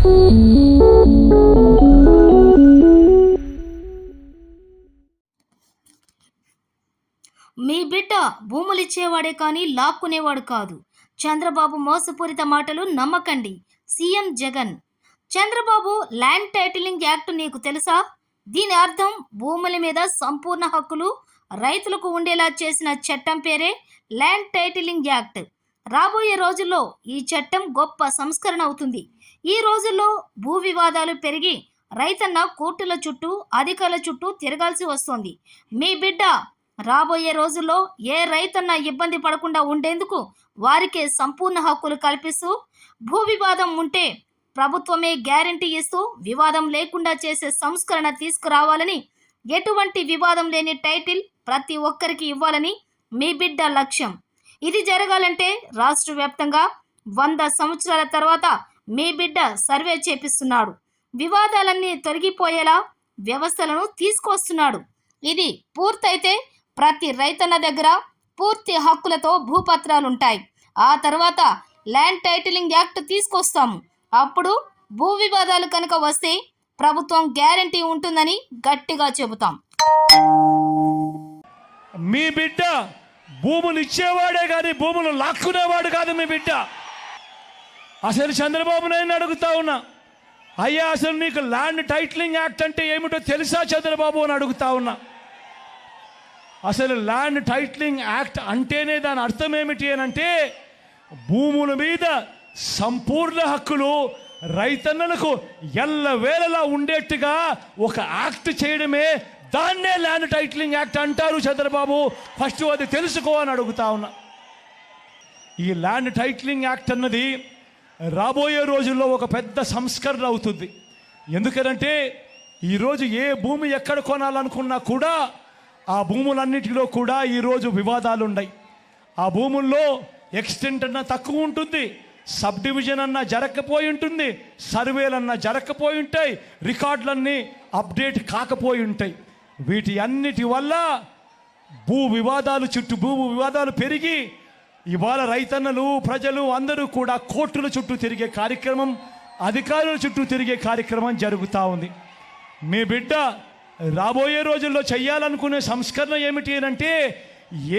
మీ బిడ్డ భూములిచ్చేవాడే కానీ లాక్కునేవాడు కాదు. చంద్రబాబు మోసపూరిత మాటలు నమ్మకండి. CM Jagan. Chandrababu land titling act నీకు తెలుసా? దీని అర్థం భూముల మీద సంపూర్ణ హక్కులు రైతులకు ఉండేలా చేసిన చట్టం పేరే ల్యాండ్ టైటిలింగ్ యాక్ట్. రాబోయే రోజుల్లో ఈ చట్టం గొప్ప సంస్కరణ అవుతుంది. ఈ రోజుల్లో భూ వివాదాలు పెరిగి రైతన్న కోర్టుల చుట్టూ అధికారుల చుట్టూ తిరగాల్సి వస్తోంది. మీ బిడ్డ రాబోయే రోజుల్లో ఏ రైతన్న ఇబ్బంది పడకుండా ఉండేందుకు వారికే సంపూర్ణ హక్కులు కల్పిస్తూ భూ వివాదం ఉంటే ప్రభుత్వమే గ్యారంటీ ఇస్తూ వివాదం లేకుండా చేసే సంస్కరణ తీసుకురావాలని, ఎటువంటి వివాదం లేని టైటిల్ ప్రతి ఒక్కరికి ఇవ్వాలని మీ బిడ్డ లక్ష్యం. ఇది జరగాలంటే రాష్ట్ర వ్యాప్తంగా 100 సంవత్సరాల తర్వాత మీ బిడ్డ సర్వే చేపిస్తున్నాడు. వివాదాలన్నీ తొలగిపోయేలా వ్యవస్థలను తీసుకొస్తున్నాడు. ఇది పూర్తయితే ప్రతి రైతన్న దగ్గర పూర్తి హక్కులతో భూపత్రాలుంటాయి. ఆ తర్వాత ల్యాండ్ టైటిలింగ్ యాక్ట్ తీసుకొస్తాము. అప్పుడు భూ వివాదాలు కనుక వస్తే ప్రభుత్వం గ్యారంటీ ఉంటుందని గట్టిగా చెబుతాం. మీ బిడ్డ భూములు ఇచ్చేవాడే కానీ భూములు లాక్కునేవాడు కాదు. మీ బిడ్డ అసలు చంద్రబాబు నాయుడు అడుగుతా ఉన్నా, అయ్యా అసలు నీకు ల్యాండ్ టైటిలింగ్ యాక్ట్ అంటే ఏమిటో తెలుసా చంద్రబాబు అని అడుగుతా ఉన్నా. అసలు ల్యాండ్ టైటిలింగ్ యాక్ట్ అంటేనే దాని అర్థం ఏమిటి అని అంటే, భూముల మీద సంపూర్ణ హక్కులు రైతన్నలకు ఎల్లవేళలా ఉండేట్టుగా ఒక యాక్ట్ చేయడమే, దాన్నే ల్యాండ్ టైటిలింగ్ యాక్ట్ అంటారు చంద్రబాబు. ఫస్ట్ అది తెలుసుకో అని అడుగుతా ఉన్నా. ఈ ల్యాండ్ టైటిలింగ్ యాక్ట్ అన్నది రాబోయే రోజుల్లో ఒక పెద్ద సంస్కరణ అవుతుంది. ఎందుకనంటే ఈరోజు ఏ భూమి ఎక్కడ కొనాలనుకున్నా కూడా ఆ భూములన్నిటిలో కూడా ఈరోజు వివాదాలు ఉన్నాయి. ఆ భూముల్లో ఎక్స్టెంట్ అన్నా తక్కువ ఉంటుంది, సబ్ డివిజన్ అన్నా జరగకపోయి ఉంటుంది, సర్వేలన్నా జరగకపోయి ఉంటాయి, రికార్డులన్నీ అప్డేట్ కాకపోయి ఉంటాయి. వీటి అన్నిటి వల్ల భూ వివాదాలు పెరిగి ఇవాళ రైతన్నలు ప్రజలు అందరూ కూడా కోర్టుల చుట్టూ తిరిగే కార్యక్రమం, అధికారుల చుట్టూ తిరిగే కార్యక్రమం జరుగుతూ ఉంది. మీ బిడ్డ రాబోయే రోజుల్లో చేయాలనుకునే సంస్కరణ ఏమిటి అంటే,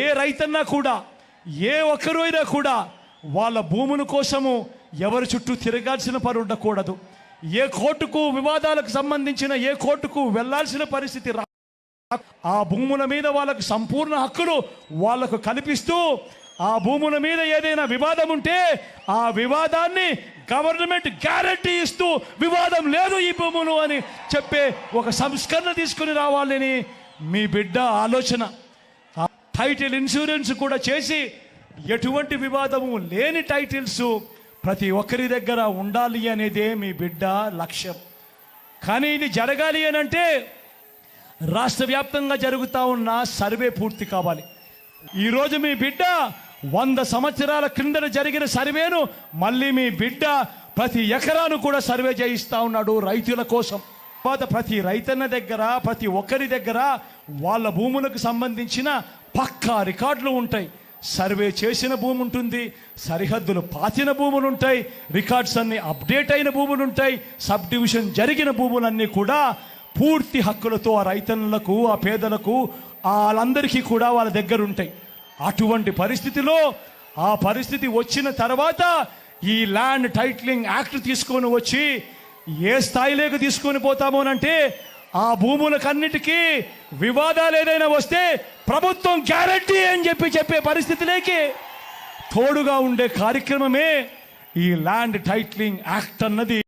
ఏ రైతన్నా కూడా ఏ ఒక్కరైనా కూడా వాళ్ళ భూముల కోసము ఎవరి చుట్టూ తిరగాల్సిన పని ఉండకూడదు. ఏ కోర్టుకు వివాదాలకు సంబంధించిన ఏ కోర్టుకు వెళ్లాల్సిన పరిస్థితి ఆ భూముల మీద వాళ్ళకు సంపూర్ణ హక్కులు వాళ్లకు కల్పిస్తూ, ఆ భూముల మీద ఏదైనా వివాదం ఉంటే ఆ వివాదాన్ని గవర్నమెంట్ గ్యారంటీ ఇస్తూ వివాదం లేదు ఈ భూములు అని చెప్పే ఒక సంస్కరణ తీసుకుని రావాలని మీ బిడ్డ ఆలోచన. టైటిల్ ఇన్సూరెన్స్ కూడా చేసి ఎటువంటి వివాదము లేని టైటిల్స్ ప్రతి ఒక్కరి దగ్గర ఉండాలి అనేదే మీ బిడ్డ లక్ష్యం. కానీ ఇది జరగాలి అని అంటే రాష్ట్ర వ్యాప్తంగా జరుగుతూ ఉన్న సర్వే పూర్తి కావాలి. ఈరోజు మీ బిడ్డ 100 సంవత్సరాల క్రిందన జరిగిన సర్వేను మళ్ళీ మీ బిడ్డ ప్రతి ఎకరాను కూడా సర్వే చేయిస్తూ ఉన్నాడు రైతుల కోసం. ప్రతి రైతన్న దగ్గర ప్రతి ఒక్కరి దగ్గర వాళ్ళ భూములకు సంబంధించిన పక్కా రికార్డులు ఉంటాయి. సర్వే చేసిన భూమి ఉంటుంది, సరిహద్దులు పాతిన భూములు ఉంటాయి, రికార్డ్స్ అన్నీ అప్డేట్ అయిన భూములు ఉంటాయి, సబ్ డివిజన్ జరిగిన భూములన్నీ కూడా పూర్తి హక్కులతో ఆ రైతన్నులకు, ఆ పేదలకు, వాళ్ళందరికీ కూడా వాళ్ళ దగ్గర ఉంటాయి. అటువంటి పరిస్థితిలో ఆ పరిస్థితి వచ్చిన తర్వాత ఈ ల్యాండ్ టైటిలింగ్ యాక్ట్ తీసుకొని వచ్చి ఏ స్థాయిలోకి తీసుకొని పోతామోనంటే, ఆ భూములకన్నిటికీ వివాదాలు ఏదైనా వస్తే ప్రభుత్వం గ్యారంటీ అని చెప్పే పరిస్థితిలోకి తోడుగా ఉండే కార్యక్రమమే ఈ ల్యాండ్ టైటిలింగ్ యాక్ట్ అన్నది.